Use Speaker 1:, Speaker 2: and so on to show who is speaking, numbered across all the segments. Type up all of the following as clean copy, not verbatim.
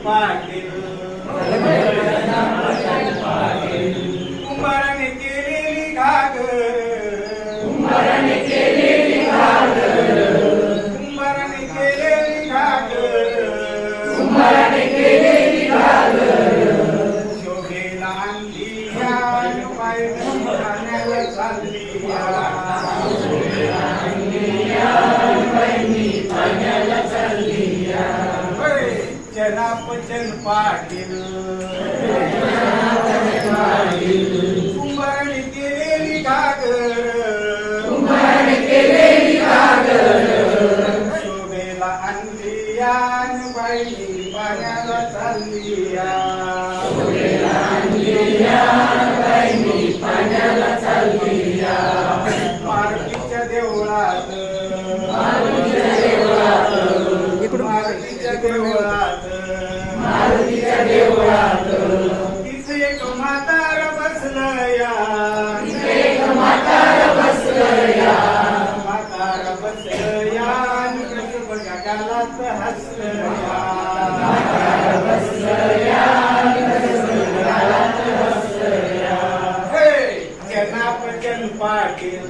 Speaker 1: पाटील कुंभाराने केलेली घागर कुंभाराने केलेली घागर शोभेला आणली या पाण्याला चालली जनापचन पाटील कुंभाराने केलेली घागर शोभेला आणली या बाई पाण्याला चालली मारुतीच्या देवळात तिथे एक म्हातार बसलया गालात हसलया जनापचन पाटील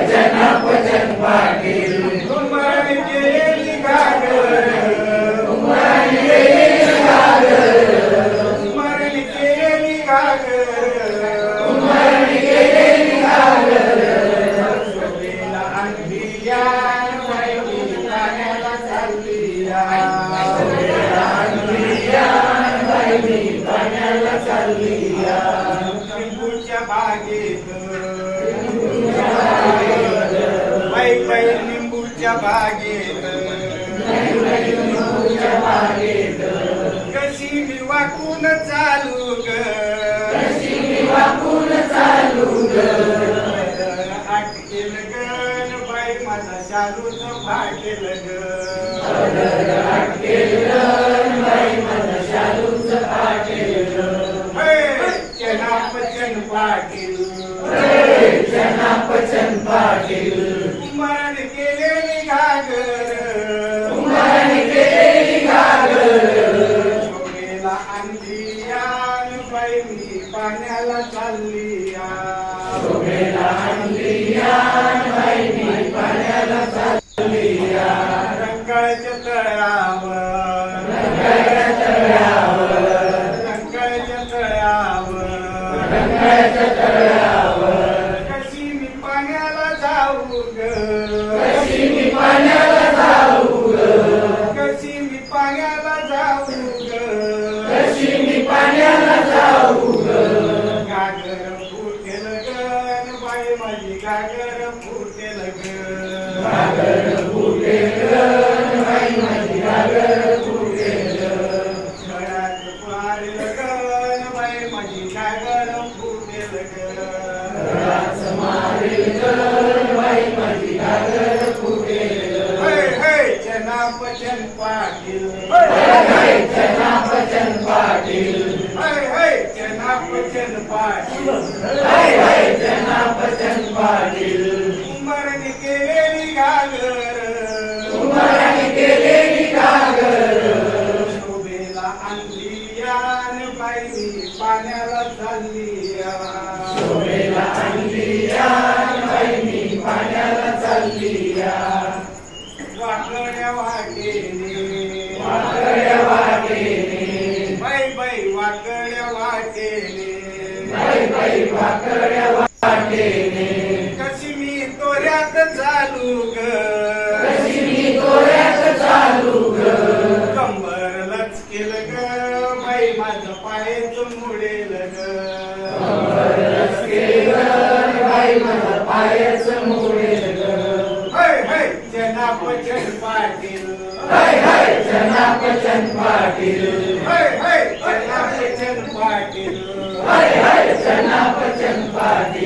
Speaker 1: जनापचन पाटील कुंभाराने केलेली घागर शोभेला आणली या बाई पाण्याला चालली लिंबूच्या बागेत बाई लिंबूच्या बागेत कशी मी वाकून चालू ग आटकेल गण बाई माझा शालूच फाटेल ग जनापचन पाटील कुंभाराने केलेली घागर शोभेला आणली या बाई मी पाण्याला चालली रंकाळ्याच्या तळ्यावर कशी मी पाण्याला जाऊ ग कशी मी पाण्याला जाऊ ग गागर फुटेल गण बाई माझी गागर फुटेल ग घरात मारेल गण बाई माझी गागर फुटेल जनापचन पाटील जनापचन पाटील कुंभाराने केलेली घागर शोभेला आणली या बाई मी पाण्याला चालली वाकड्या वाटेने बाई वाकड्या वाटेने कशी मी तोऱ्यात चालू ग कंबर लचकेल ग बाई माझं पायच मुडेल ग जनापचन पाटील जनापचन पाटील